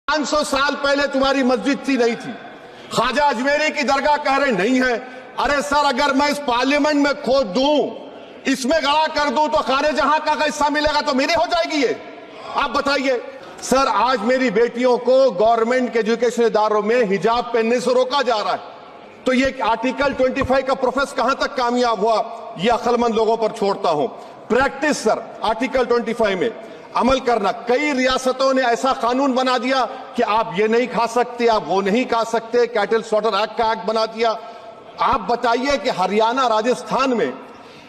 500 साल पहले तुम्हारी मस्जिद थी नहीं थी। ख्वाजा अजमेरी की दरगाह कह रहे नहीं है। अरे सर, अगर मैं इस पार्लियामेंट में खोद दूं, इसमें गड़ा कर दूं, तो खाने जहां का हिस्सा मिलेगा तो मेरी हो जाएगी ये। आप बताइए सर, आज मेरी बेटियों को गवर्नमेंट के एजुकेशन इदारों में हिजाब पहनने से रोका जा रहा है, तो ये आर्टिकल 25 का प्रोसेस कहां तक कामयाब हुआ, ये अक्लमंद लोगों पर छोड़ता हूं। प्रैक्टिस सर, आर्टिकल 25 में अमल करना। कई रियासतों ने ऐसा कानून बना दिया कि आप ये नहीं खा सकते, आप वो नहीं खा सकते, कैटल स्लॉटर एक्ट का एक्ट बना दिया। आप बताइए कि हरियाणा, राजस्थान में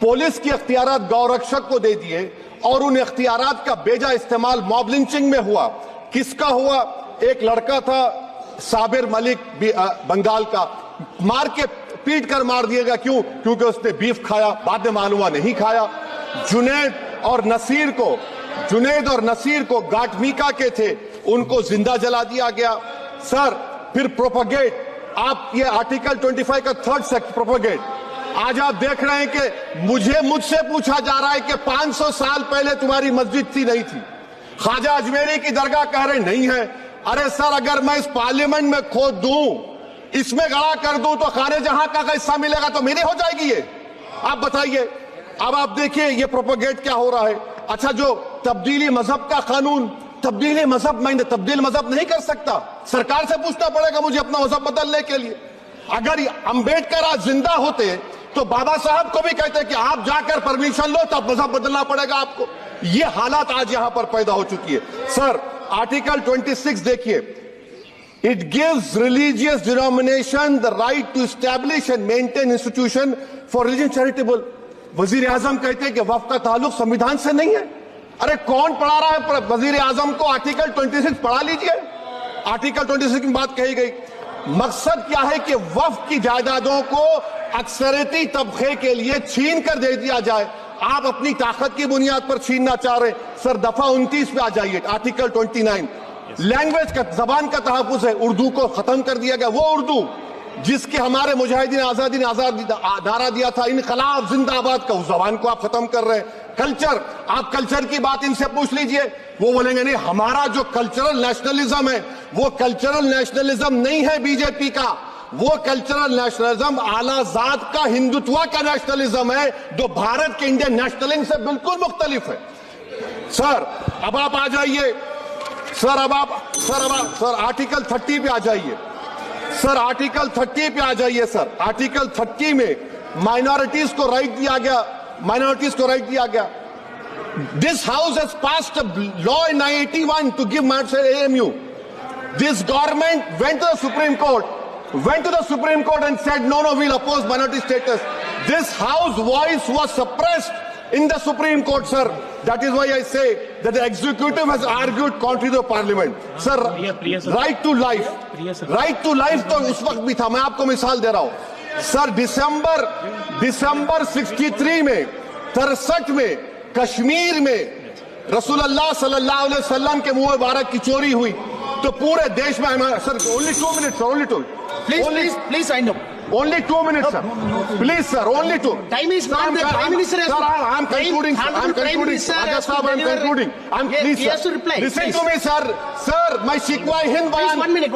पुलिस की अख्तियारात गौरक्षक को दे दिए और उन अख्तियारात का बेजा इस्तेमाल मॉब लिंचिंग में हुआ। किसका हुआ? एक लड़का था साबिर मलिक बंगाल का, मार के पीट कर मार दिया गया। क्यों? क्योंकि उसने बीफ खाया, बाद में मालूम हुआ नहीं खाया। जुनैद और नसीर को गाटमीका के थे, उनको जिंदा जला दिया गया। सर, फिर प्रोपगेट, आप ये आर्टिकल 25 का थर्ड सेक्शन प्रोपगेट, आज आप देख रहे हैं कि मुझसे पूछा जा रहा है कि 500 साल पहले तुम्हारी मस्जिद थी नहीं थी। ख्वाजा अजमेरी की दरगाह कह रहे नहीं है। अरे सर, अगर मैं इस पार्लियामेंट में खोद दूं, इसमें गड़ा कर दूं, तो खाने जहां का हिस्सा मिलेगा तो मेरी हो जाएगी ये। आप बताइए। अब आप देखिए ये प्रोपगेट क्या हो रहा है। अच्छा, जो तब्दीली मजहब का कानून, तब्दीली मजहब, मैं तब्दील मजहब नहीं कर सकता, सरकार से पूछना पड़ेगा मुझे अपना मजहब बदलने के लिए। अगर अंबेडकर आज जिंदा होते तो बाबा साहब को भी कहते कि आप जाकर परमिशन लो, तब मजहब बदलना पड़ेगा आपको। ये हालात आज यहां पर पैदा हो चुकी है। सर, आर्टिकल 26 देखिए, it gives religious denomination the right to establish and maintain institution for religion charitable. वजीर आजम कहते हैं कि वक्फ का ताल्लुक संविधान से नहीं है। अरे कौन पढ़ा रहा है वजीर आजम को? आर्टिकल 26 पढ़ा लीजिए। आर्टिकल 26 की बात कही गई। मकसद क्या है कि वक्फ की जायदादों को अक्सरियती तबके के लिए छीन कर दे दिया जाए। आप अपनी ताकत की बुनियाद पर छीनना चाह रहे। सर, दफा 29 पे आ जाइए, आर्टिकल 29। लैंग्वेज का, जबान का तहफ्फुज है। उर्दू को खत्म कर दिया गया। वो उर्दू जिसके हमारे मुजाहिदीन आजादी ने नारा दिया था, इनकलाब जिंदाबाद का, उस जबान को आप खत्म कर रहे हैं। कल्चर, आप कल्चर की बात इनसे पूछ लीजिए, वो बोलेंगे नहीं, हमारा जो कल्चरल नेशनलिज्म है वो कल्चरल नेशनलिज्म नहीं है बीजेपी का, वो कल्चरल नेशनलिज्म आलाजाद का, हिंदुत्व का नेशनलिज्म है, जो भारत के इंडियन नेशनलिज्म से बिल्कुल मुख्तलिफ है। सर, अब आप आ जाइए। सर, आर्टिकल 30 पे आ जाइए। सर, आर्टिकल 30 पे आ जाइए। सर, आर्टिकल 30 में माइनॉरिटीज को राइट दिया गया। This house has passed a law in 1981 to give minority AMU. This government went to the Supreme Court and said no, we'll oppose minority status. This house voice was suppressed in the Supreme Court, sir. That is why I say that the executive has argued contrary to the parliament. Sir, right to life तो उस वक्त भी था। मैं आपको मिसाल दे रहा हूं। सर, दिसंबर 63 में, 63 में कश्मीर में रसूलुल्लाह सल्लल्लाहु अलैहि वसल्लम के मुंह मुबारक की चोरी हुई, तो पूरे देश में, sir, only 2 minutes, sir, only 2. Please, I know. Only 2 minutes, sir. Please, sir, only 2. Time is not the Prime Minister. Sir, I'm concluding. I'm concluding. Please, he has to reply. Listen to me, sir. Sir, my shikwa Hind bayan. One minute.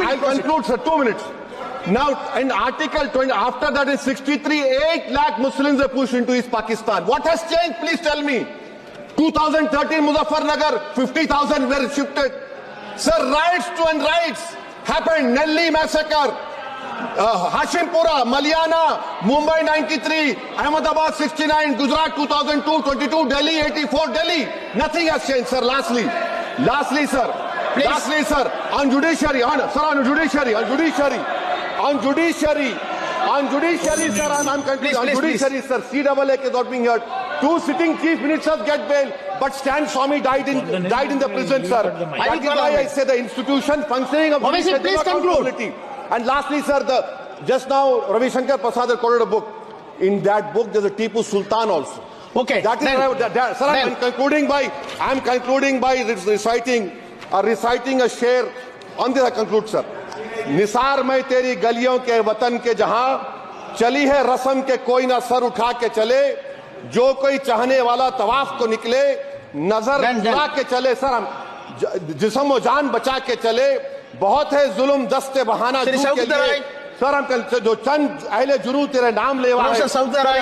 I'll conclude, sir. 2 minutes. Now, in Article 20, after that in 63, 8 lakh Muslims were pushed into East Pakistan. What has changed? Please tell me. 2013 Muzaffarnagar, 50,000 were shifted. Sir, riots happened. Nelly massacre, Hashimpura, Maliana, Mumbai 93, Ahmedabad 69, Gujarat 2002, 22, Delhi 84, Delhi. Nothing has changed, sir. Lastly, sir. Please. Lastly, sir, on judiciary, sir, I'm concluding, sir. On judiciary, sir, CAA is not being heard. 2 sitting chief ministers get bail, but Stan Swamy died in the prison, sir. That is why I say the institution functioning of judiciary is not accountability. And lastly, sir, just now Ravi Shankar Prasad had quoted a book. In that book, there's a Tipu Sultan also. Okay. That is sir, I'm concluding by reciting a sher. On this I conclude, sir. Nisar में तेरी गलियों के वतन के जहां चली है रस्म के कोई ना सर उठा के चले, जो कोई चाहने वाला तवाफ को निकले नजर उठा के चले। सर, जिस्म और जान बचा के चले। बहुत है जुल्म दस्ते बहाना श्री दूर के साउदी लिए। अरब। सर हम कल जो चंद अहले जुरू तेरे नाम लेवा है, प्रोफेसर साउदी अरब।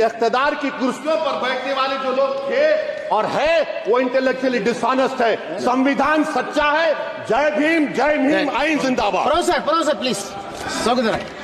इख्तिदार की कुर्सियों पर बैठने वाले जो लोग थे और है वो इंटेलेक्चुअली डिसऑनेस्ट है। संविधान सच्चा है। जय भीम, आइन जिंदाबाद। Professor please Saudi Arab.